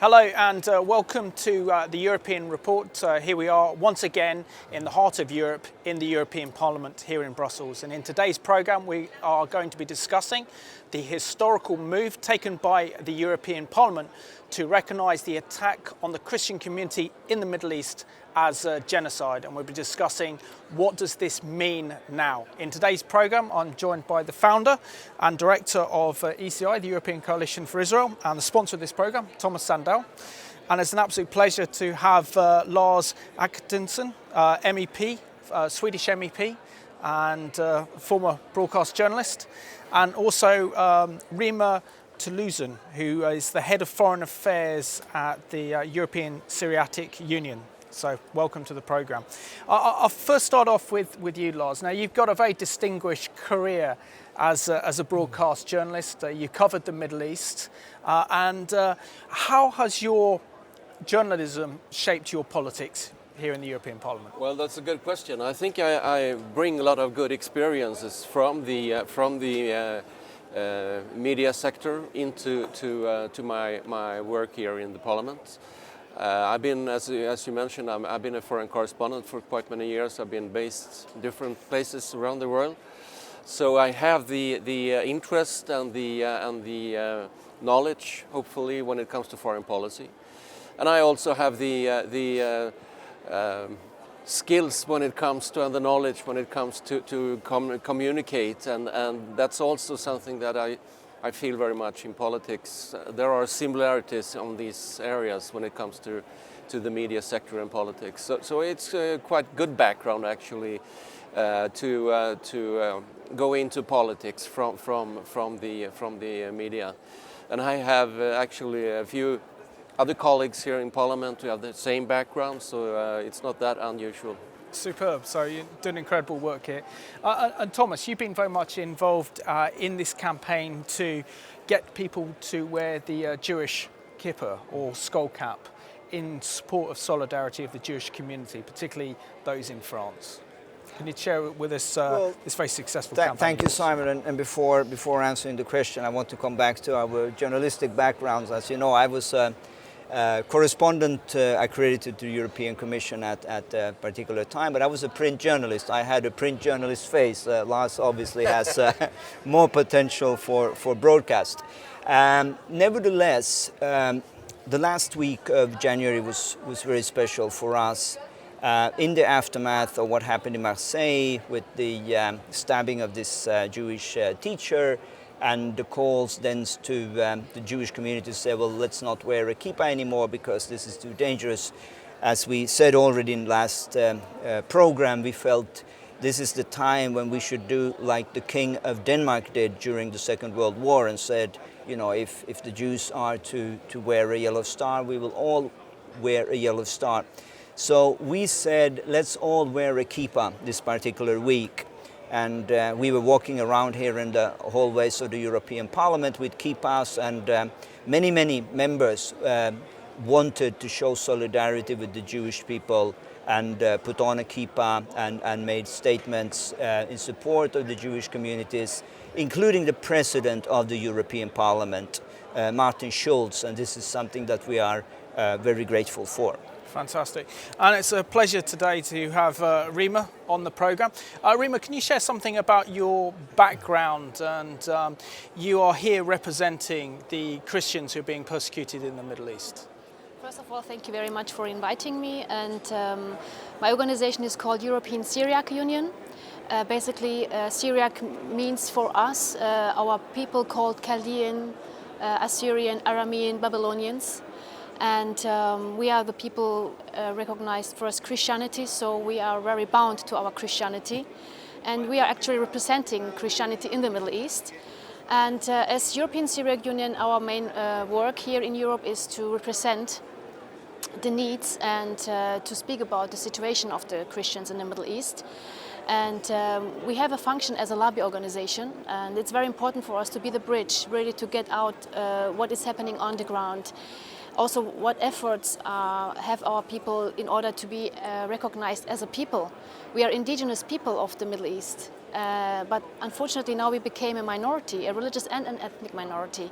Hello and welcome to the European Report. Here we are once again in the heart of Europe, in the European Parliament here in Brussels. And in today's programme we are going to be discussing the historical move taken by the European Parliament to recognise the attack on the Christian community in the Middle East as a genocide, and we'll be discussing what does this mean now. In today's programme I'm joined by the founder and director of ECI, the European Coalition for Israel, and the sponsor of this programme, Tomas Sandell. And it's an absolute pleasure to have Lars Adaktusson, MEP, Swedish MEP and former broadcast journalist, and also Rima, Tuezuen, who is the head of foreign affairs at the European Syriac Union. So welcome to the programme. I'll first start off with you, Lars. Now you've got a very distinguished career as a broadcast journalist. You covered the Middle East. And how has your journalism shaped your politics here in the European Parliament? Well, that's a good question. I think I bring a lot of good experiences from the media sector into my work here in the Parliament. I've been, as you mentioned, I've been a foreign correspondent for quite many years. I've been based in different places around the world, so I have the interest and the knowledge, hopefully, when it comes to foreign policy, and I also have the skills when it comes to, and the knowledge when it comes to communicate, and that's also something that I feel very much in politics. There are similarities on these areas when it comes to the media sector and politics. So it's a quite good background actually to go into politics from the media. And I have actually a few other colleagues here in Parliament who have the same background, so it's not that unusual. Superb. So you're doing incredible work here. And Thomas, you've been very much involved in this campaign to get people to wear the Jewish kippah or skull cap in support of solidarity of the Jewish community, particularly those in France. Can you share with us this very successful campaign? Thank you, Simon. And before answering the question, I want to come back to our journalistic backgrounds. As you know, I was correspondent accredited to the European Commission at a particular time, but I was a print journalist. I had a print journalist face. Lars obviously has more potential for broadcast. Nevertheless, the last week of January was very special for us in the aftermath of what happened in Marseille with the stabbing of this Jewish teacher, and the calls then to the Jewish community to say, well, let's not wear a kippah anymore because this is too dangerous. As we said already in last program, we felt this is the time when we should do like the King of Denmark did during the Second World War and said, you know, if the Jews are to wear a yellow star, we will all wear a yellow star. So we said, let's all wear a kippah this particular week. And we were walking around here in the hallways of the European Parliament with kippahs, and many members wanted to show solidarity with the Jewish people and put on a kippah and made statements in support of the Jewish communities, including the President of the European Parliament, Martin Schulz, and this is something that we are very grateful for. Fantastic. And it's a pleasure today to have Rima on the programme. Rima, can you share something about your background? And you are here representing the Christians who are being persecuted in the Middle East. First of all, thank you very much for inviting me. And my organization is called European Syriac Union. Basically, Syriac means for us, our people called Chaldean, Assyrian, Aramean, Babylonians. And we are the people recognized for as Christianity, so we are very bound to our Christianity. And we are actually representing Christianity in the Middle East. And as European Syriac Union, our main work here in Europe is to represent the needs and to speak about the situation of the Christians in the Middle East. And we have a function as a lobby organization, and it's very important for us to be the bridge, really to get out what is happening on the ground. Also, what efforts have our people in order to be recognized as a people. We are indigenous people of the Middle East, but unfortunately now we became a minority, a religious and an ethnic minority.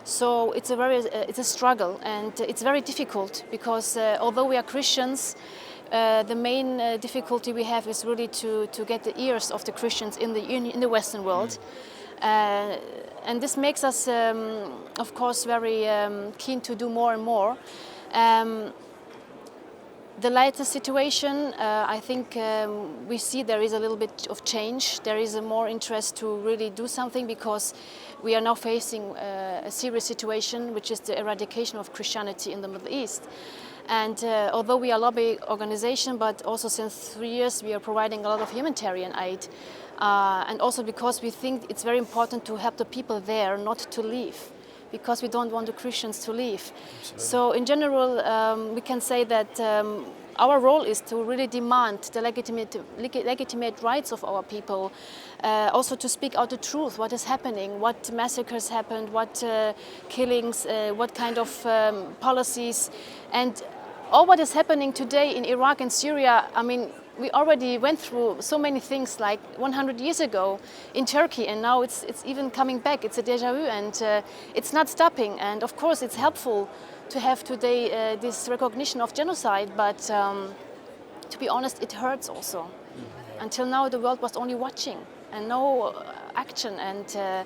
So it's a struggle, and it's very difficult because although we are Christians, the main difficulty we have is really to get the ears of the Christians in the Western world. And this makes us, of course, very keen to do more and more. The latest situation, I think we see there is a little bit of change. There is a more interest to really do something because we are now facing a serious situation, which is the eradication of Christianity in the Middle East. And although we are a lobby organization, but also since 3 years we are providing a lot of humanitarian aid. And also because we think it's very important to help the people there not to leave, because we don't want the Christians to leave. Absolutely. So in general, we can say that our role is to really demand the legitimate rights of our people, also to speak out the truth, what is happening, what massacres happened, what killings, what kind of policies, and all what is happening today in Iraq and Syria. I mean, we already went through so many things like 100 years ago in Turkey, and now it's even coming back. It's a déjà vu, and it's not stopping. And of course, it's helpful to have today this recognition of genocide, but to be honest, it hurts also. Until now, the world was only watching and no action, and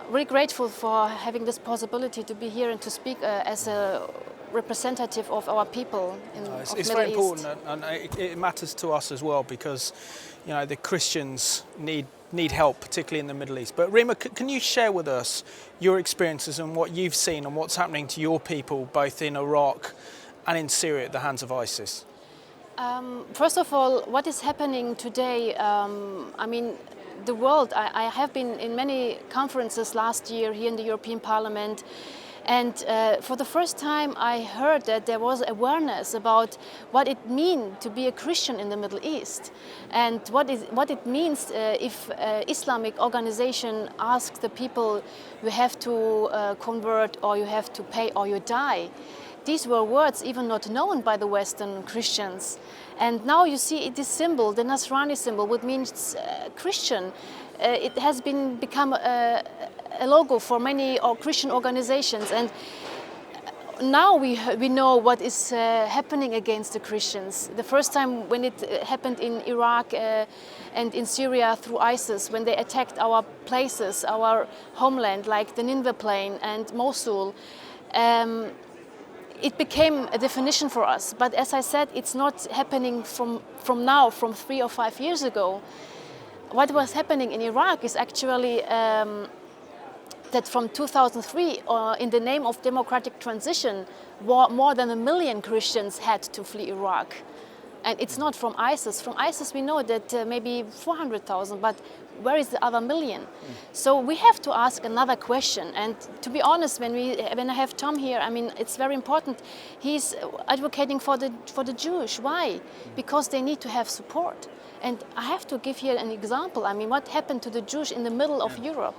really grateful for having this possibility to be here and to speak as a representative of our people in it's very important, and it matters to us as well, because the Christians need help, particularly in the Middle East. But Rima, can you share with us your experiences and what you've seen and what's happening to your people both in Iraq and in Syria at the hands of ISIS? First of all, what is happening today, I mean, the world, I have been in many conferences last year here in the European Parliament, and for the first time I heard that there was awareness about what it means to be a Christian in the Middle East, and what it means if Islamic organization asks the people, you have to convert, or you have to pay, or you die. These were words even not known by the Western Christians. And now you see this symbol, the Nasrani symbol, which means Christian. It has become a logo for many Christian organizations. And now we know what is happening against the Christians. The first time when it happened in Iraq and in Syria through ISIS, when they attacked our places, our homeland, like the Nineveh Plain and Mosul, it became a definition for us. But as I said, it's not happening from now, from 3 or 5 years ago. What was happening in Iraq is actually that from 2003, in the name of democratic transition, more than 1 million Christians had to flee Iraq. And it's not from ISIS. From ISIS we know that maybe 400,000, but where is the other million? So we have to ask another question. And to be honest, when I have Tom here, I mean, it's very important. He's advocating for the Jewish. Why? Because they need to have support. And I have to give here an example. I mean, what happened to the Jews in the middle of Europe?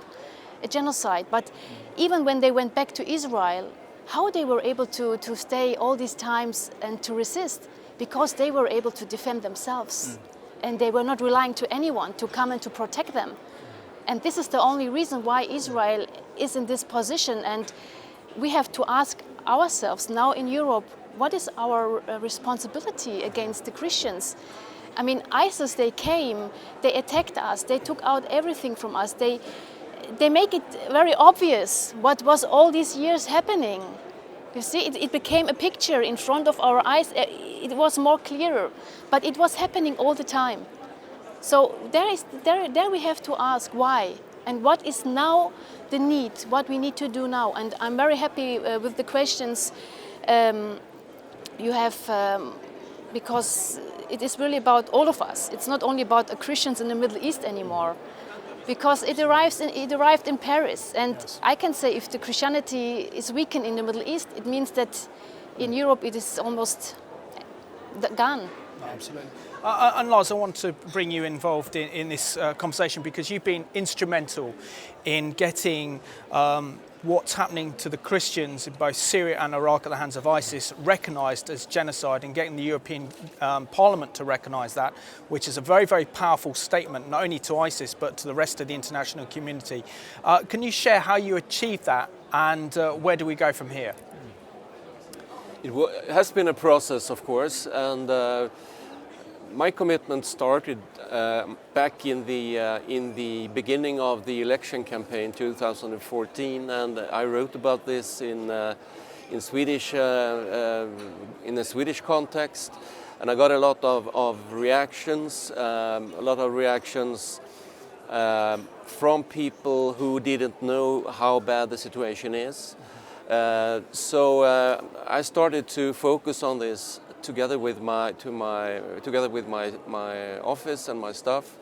A genocide. But even when they went back to Israel, how they were able to stay all these times and to resist? Because they were able to defend themselves. And they were not relying to anyone to come and to protect them. And this is the only reason why Israel is in this position. And we have to ask ourselves now in Europe, what is our responsibility against the Christians? I mean, ISIS, they came, they attacked us, they took out everything from us. They make it very obvious what was all these years happening. You see, it became a picture in front of our eyes. It was more clearer, but it was happening all the time. So there we have to ask why, and what is now the need, what we need to do now. And I'm very happy with the questions you have, because it is really about all of us. It's not only about the Christians in the Middle East anymore. Because it arrived in Paris, and yes. I can say if the Christianity is weakened in the Middle East, it means that in Europe it is almost gone. No, absolutely. And Lars, I want to bring you involved in this conversation, because you've been instrumental in getting what's happening to the Christians in both Syria and Iraq at the hands of ISIS recognised as genocide, and getting the European Parliament to recognise that, which is a very, very powerful statement, not only to ISIS but to the rest of the international community. Can you share how you achieved that and where do we go from here? It has been a process, of course, and my commitment started back in the beginning of the election campaign 2014, and I wrote about this in Swedish in a Swedish context, and I got a lot of reactions, from people who didn't know how bad the situation is. So I started to focus on this together with my office and my staff,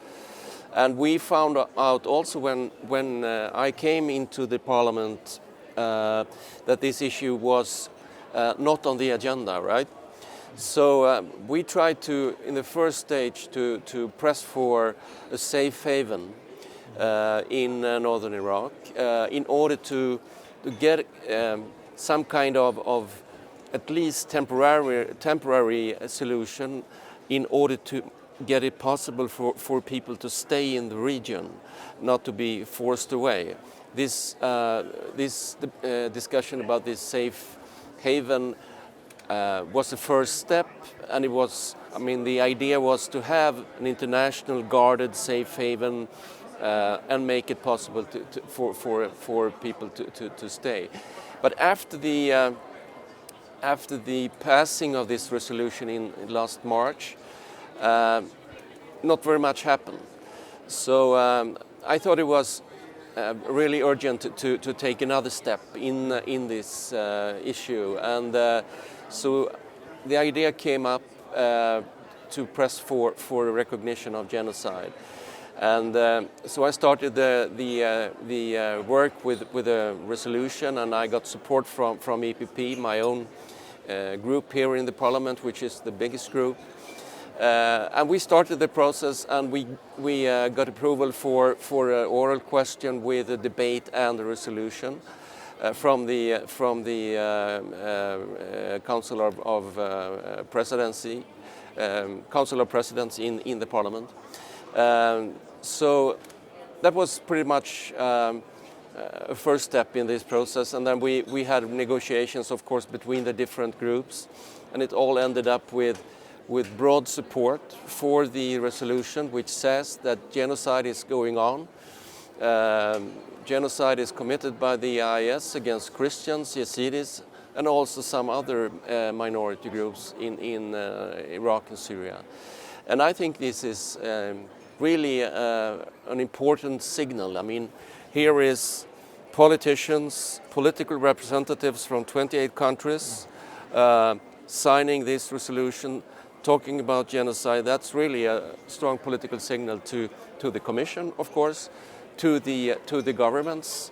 and we found out also when I came into the parliament that this issue was not on the agenda, right? So we tried to, in the first stage, to press for a safe haven in northern Iraq in order to get some kind of at least temporary solution in order to get it possible for people to stay in the region, not to be forced away. This discussion about this safe haven was the first step, and it was, I mean, the idea was to have an international guarded safe haven and make it possible for people to stay. But after the passing of this resolution in last March, not very much happened. So I thought it was really urgent to take another step in this issue, and so the idea came up to press for a recognition of genocide. And so I started the work with a resolution, and I got support from EPP, my own group here in the parliament, which is the biggest group. And we started the process, and we got approval for an oral question with a debate and a resolution from the Council of Presidency, Council of Presidents in the parliament. So that was pretty much a first step in this process, and then we had negotiations, of course, between the different groups, and it all ended up with broad support for the resolution, which says that genocide is going on. Genocide is committed by the IS against Christians, Yazidis, and also some other minority groups in Iraq and Syria. And I think this is really an important signal. I mean, here is politicians, political representatives from 28 countries signing this resolution, talking about genocide. That's really a strong political signal to the Commission, of course, to the governments,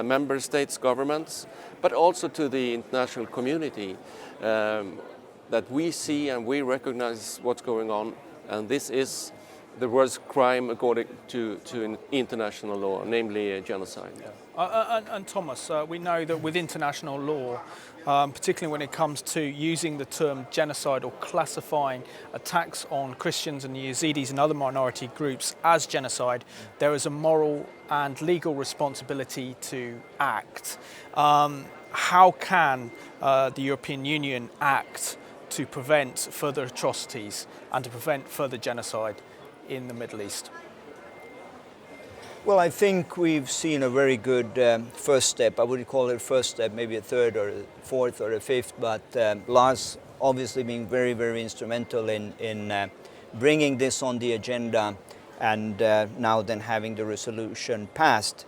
member states' governments, but also to the international community, that we see and we recognize what's going on, and this is the worst crime according to international law, namely genocide. Yeah. And Tomas, we know that with international law, particularly when it comes to using the term genocide or classifying attacks on Christians and Yazidis and other minority groups as genocide, there is a moral and legal responsibility to act. How can the European Union act to prevent further atrocities and to prevent further genocide in the Middle East? Well, I think we've seen a very good first step. I wouldn't call it a first step, maybe a third or a fourth or a fifth, but Lars obviously being very, very instrumental in bringing this on the agenda, and now then having the resolution passed.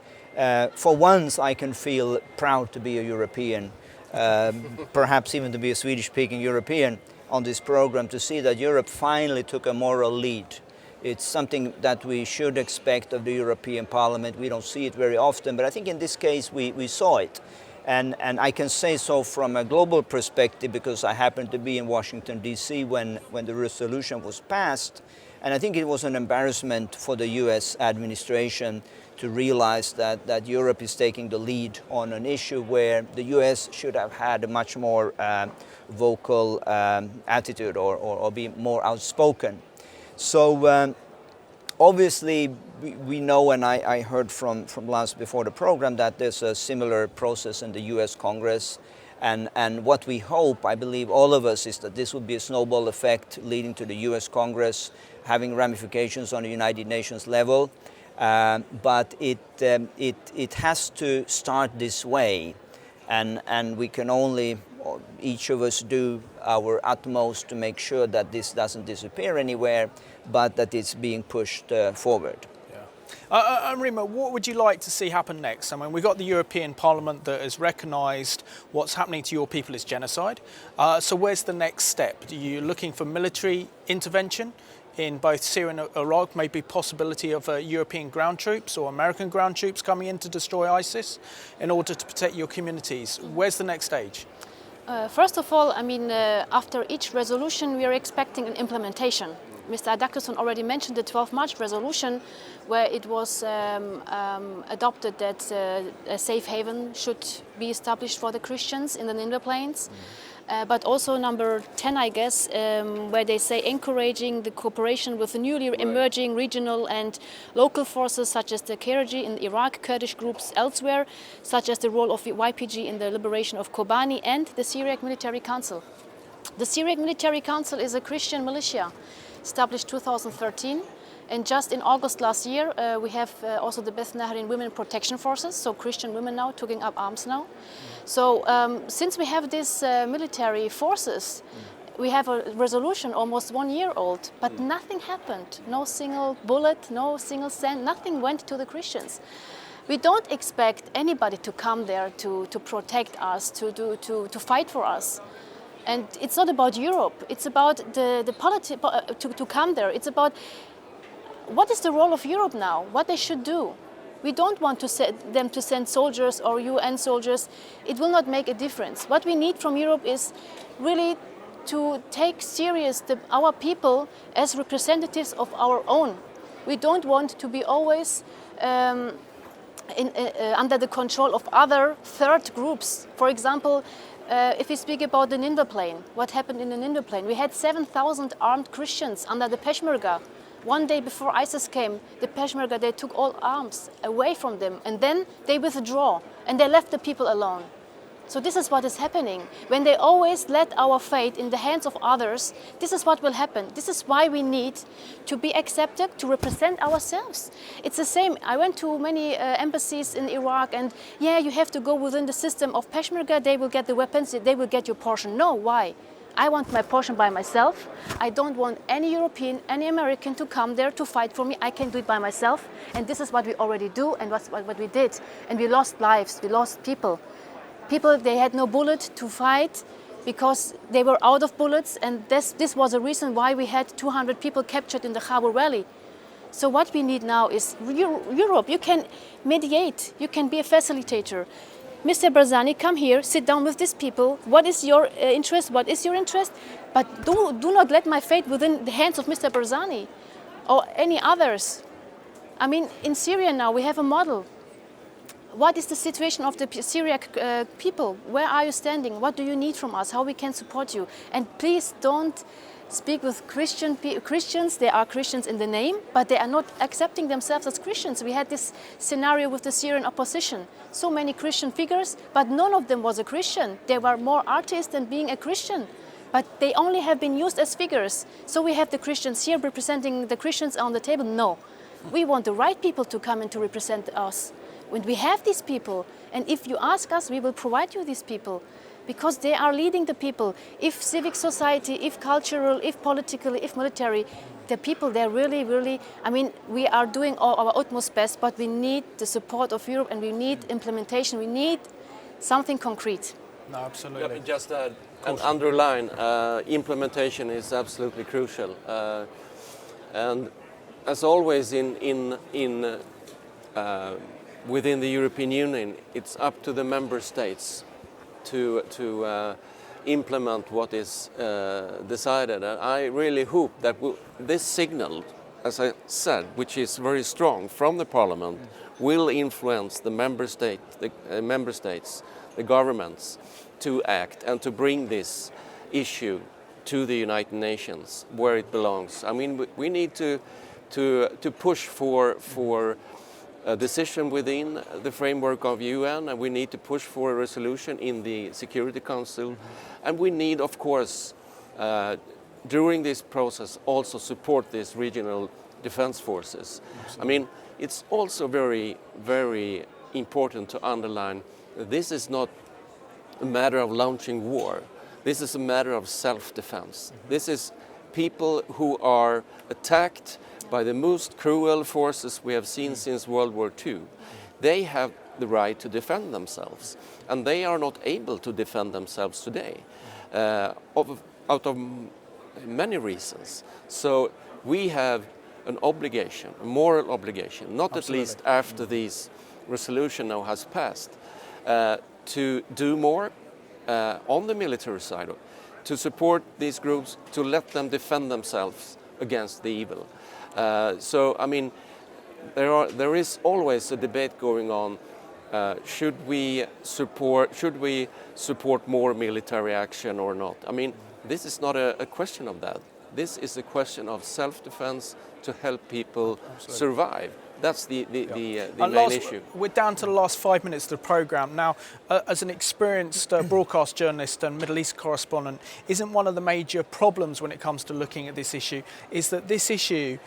For once, I can feel proud to be a European, perhaps even to be a Swedish-speaking European on this program, to see that Europe finally took a moral lead. It's something that we should expect of the European Parliament. We don't see it very often, but I think in this case we saw it. And I can say so from a global perspective because I happened to be in Washington, D.C. when the resolution was passed. And I think it was an embarrassment for the US administration to realize that Europe is taking the lead on an issue where the US should have had a much more vocal attitude or be more outspoken. So Obviously, we know, and I heard from Lars before the program, that there's a similar process in the US Congress. And what we hope, I believe all of us, is that this will be a snowball effect leading to the US Congress having ramifications on the United Nations level. But it has to start this way. And we can only, each of us, do our utmost to make sure that this doesn't disappear anywhere, but that it's being pushed forward. Rima, what would you like to see happen next? I mean, we've got the European Parliament that has recognised what's happening to your people is genocide. So where's the next step? Are you looking for military intervention in both Syria and Iraq, maybe possibility of European ground troops or American ground troops coming in to destroy ISIS in order to protect your communities? Where's the next stage? First of all, I mean, after each resolution, we are expecting an implementation. Mr. Adaktusson already mentioned the 12 March resolution, where it was adopted that a safe haven should be established for the Christians in the Nineveh Plains. But also number 10, I guess, where they say encouraging the cooperation with the newly emerging regional and local forces such as the KRG in Iraq, Kurdish groups elsewhere, such as the role of the YPG in the liberation of Kobani, and the Syriac Military Council. The Syriac Military Council is a Christian militia established 2013. And just in August last year, we have also the Beth Nahrin Women Protection Forces, so Christian women now taking up arms now. So since we have these military forces, we have a resolution almost 1 year old, but nothing happened. No single bullet, no single cent, nothing went to the Christians. We don't expect anybody to come there to protect us, to fight for us. And it's not about Europe, it's about the politics to come there. It's about what is the role of Europe now, what they should do. We don't want them to send soldiers or UN soldiers. It will not make a difference. What we need from Europe is really to take serious our people as representatives of our own. We don't want to be always under the control of other third groups. For example, if we speak about the Nineveh Plain, what happened in the Nineveh Plain? We had 7,000 armed Christians under the Peshmerga. One day before ISIS came, the Peshmerga, they took all arms away from them, and then they withdraw, and they left the people alone. So this is what is happening. When they always let our fate in the hands of others, this is what will happen. This is why we need to be accepted, to represent ourselves. It's the same. I went to many embassies in Iraq, and yeah, you have to go within the system of Peshmerga, they will get the weapons, they will get your portion. No, why? I want my portion by myself. I don't want any European, any American to come there to fight for me. I can do it by myself. And this is what we already do, and what we did. And we lost lives, we lost people. People, they had no bullet to fight because they were out of bullets, and this was a reason why we had 200 people captured in the Khabur Valley. So what we need now is Europe. You can mediate, you can be a facilitator. Mr. Barzani, come here, sit down with these people. What is your interest? What is your interest? But do not let my fate within the hands of Mr. Barzani or any others. I mean, in Syria now we have a model. What is the situation of the Syriac people? Where are you standing? What do you need from us? How we can support you? And please don't speak with Christians. They are Christians in the name, but they are not accepting themselves as Christians. We had this scenario with the Syrian opposition. So many Christian figures, but none of them was a Christian. They were more artists than being a Christian. But they only have been used as figures. So we have the Christians here representing the Christians on the table. No, we want the right people to come and to represent us. When we have these people, and if you ask us, we will provide you these people, because they are leading the people. If civic society, if cultural, if political, if military, the people, they're really, really, I mean, we are doing our utmost best, but we need the support of Europe, and we need implementation. We need something concrete. No, absolutely. Yeah, just and underline, implementation is absolutely crucial. And as always within the European Union, it's up to the member states to implement what is decided. And I really hope that this signal, as I said, which is very strong from the Parliament, will influence the member states, the governments, to act and to bring this issue to the United Nations where it belongs. I mean, we need to to push for a decision within the framework of UN, and we need to push for a resolution in the Security Council, and we need, of course, during this process, also support these regional defense forces. Absolutely. I mean, it's also very, very important to underline that this is not a matter of launching war. This is a matter of self-defense. This is people who are attacked by the most cruel forces we have seen since World War II. They have the right to defend themselves, and they are not able to defend themselves today out of many reasons. So we have an obligation, a moral obligation, not Absolutely. At least after this resolution now has passed, to do more on the military side, to support these groups, to let them defend themselves against the evil. So, I mean, there is always a debate going on. Should we support more military action or not? I mean, this is not a question of that. This is a question of self-defense to help people Absolutely. Survive. That's the main Lars, issue. We're down to the last 5 minutes of the programme. Now, as an experienced broadcast journalist and Middle East correspondent, isn't one of the major problems when it comes to looking at this issue is that this issue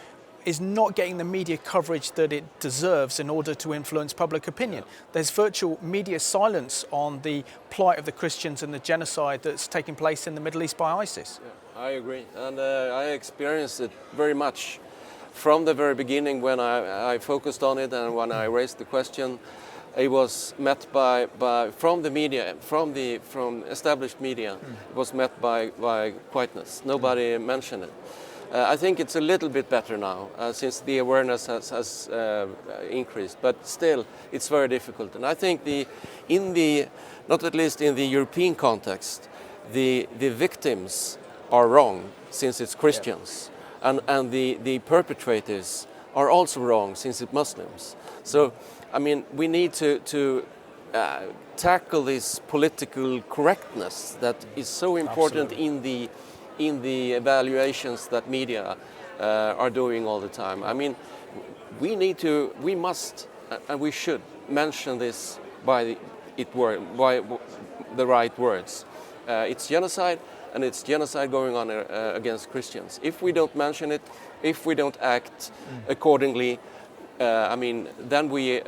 is not getting the media coverage that it deserves in order to influence public opinion. There's virtual media silence on the plight of the Christians and the genocide that's taking place in the Middle East by ISIS. Yeah, I agree, and I experienced it very much from the very beginning when I focused on it, and when I raised the question. It was met from the media, from established media, it was met by quietness. Nobody mentioned it. I think it's a little bit better now since the awareness has increased, but still it's very difficult. And I think not at least in the European context, the victims are wrong since it's Christians, and the perpetrators are also wrong since it's Muslims. So, I mean, we need to tackle this political correctness that is so important Absolutely. in the evaluations that media are doing all the time. I mean, we must, and we should mention this by the right words. It's genocide, and it's genocide going on against Christians. If we don't mention it, if we don't act accordingly, I mean, then we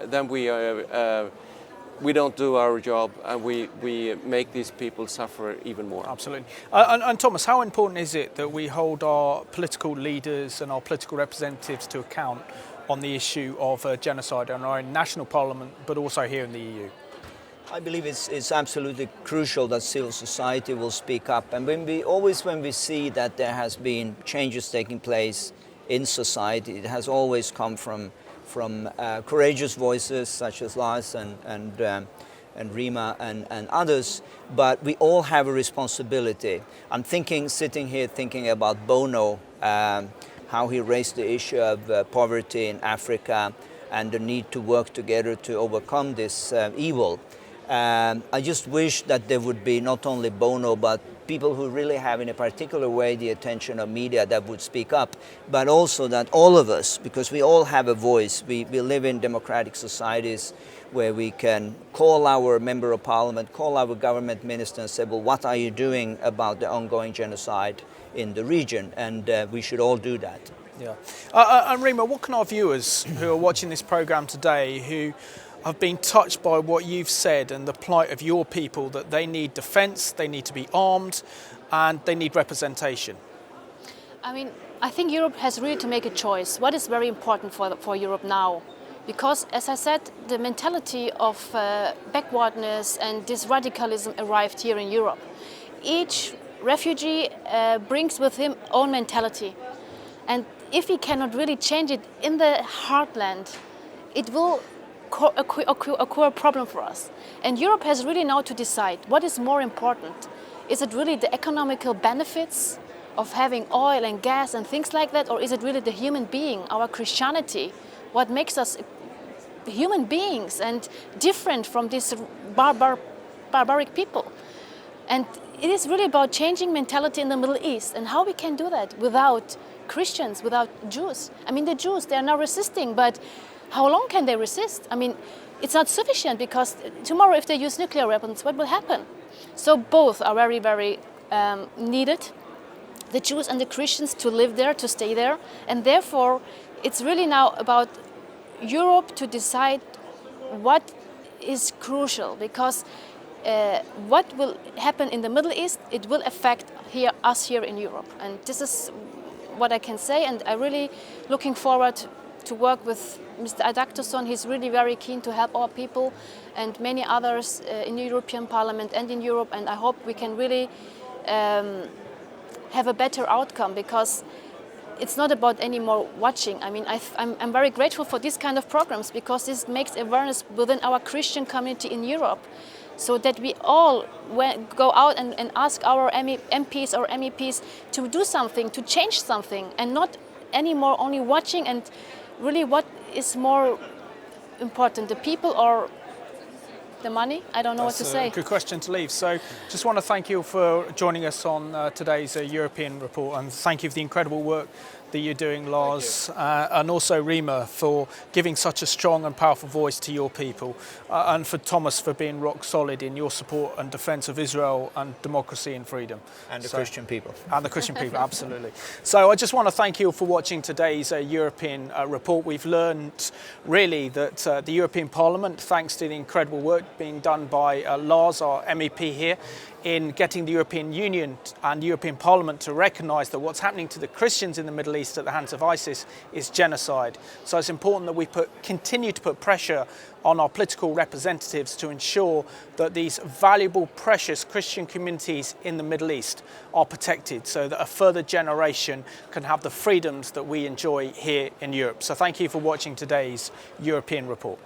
don't do our job, and we make these people suffer even more. Absolutely. And Tomas, how important is it that we hold our political leaders and our political representatives to account on the issue of genocide in our own national parliament, but also here in the EU? I believe it's absolutely crucial that civil society will speak up. And when we see that there has been changes taking place in society, it has always come from courageous voices such as Lars and Rima and others, but we all have a responsibility. I'm sitting here thinking about Bono, how he raised the issue of poverty in Africa and the need to work together to overcome this evil. I just wish that there would be not only Bono, but people who really have in a particular way the attention of media that would speak up, but also that all of us, because we all have a voice, we live in democratic societies where we can call our member of parliament, call our government minister and say, well, what are you doing about the ongoing genocide in the region? And we should all do that. Yeah. And Rima, what can our viewers who are watching this programme today, who have been touched by what you've said and the plight of your people, that they need defence, they need to be armed, and they need representation? I mean, I think Europe has really to make a choice. What is very important for Europe now? Because, as I said, the mentality of backwardness and this radicalism arrived here in Europe. Each refugee brings with him own mentality. And if we cannot really change it in the heartland, it will occur a problem for us. And Europe has really now to decide what is more important. Is it really the economical benefits of having oil and gas and things like that, or is it really the human being, our Christianity, what makes us human beings and different from these barbaric people? And it is really about changing mentality in the Middle East, and how we can do that without Christians, without Jews. I mean, the Jews, they are now resisting, but how long can they resist? I mean, it's not sufficient, because tomorrow if they use nuclear weapons, what will happen? So both are very, very needed, the Jews and the Christians, to live there, to stay there. And therefore, it's really now about Europe to decide what is crucial, because what will happen in the Middle East, it will affect us here in Europe. And this is what I can say, and I'm really looking forward to work with Mr. Adaktusson. He's really very keen to help our people and many others in the European Parliament and in Europe, and I hope we can really have a better outcome, because it's not about any more watching. I mean, I'm very grateful for these kind of programs, because this makes awareness within our Christian community in Europe, so that we all go out and ask our MPs or MEPs to do something, to change something, and not anymore only watching. And really, what is more important, the people or the money? I don't know what to say. Good question to leave. So just want to thank you for joining us on today's European report, and thank you for the incredible work that you're doing, Lars, and also Rima, for giving such a strong and powerful voice to your people, and for Tomas for being rock solid in your support and defence of Israel and democracy and freedom. And the Christian people. And the Christian people, absolutely. So I just want to thank you for watching today's European report. We've learned really that the European Parliament, thanks to the incredible work being done by Lars, our MEP here, in getting the European Union and the European Parliament to recognise that what's happening to the Christians in the Middle East at the hands of ISIS is genocide. So it's important that we continue to put pressure on our political representatives to ensure that these valuable, precious Christian communities in the Middle East are protected, so that a further generation can have the freedoms that we enjoy here in Europe. So thank you for watching today's European report.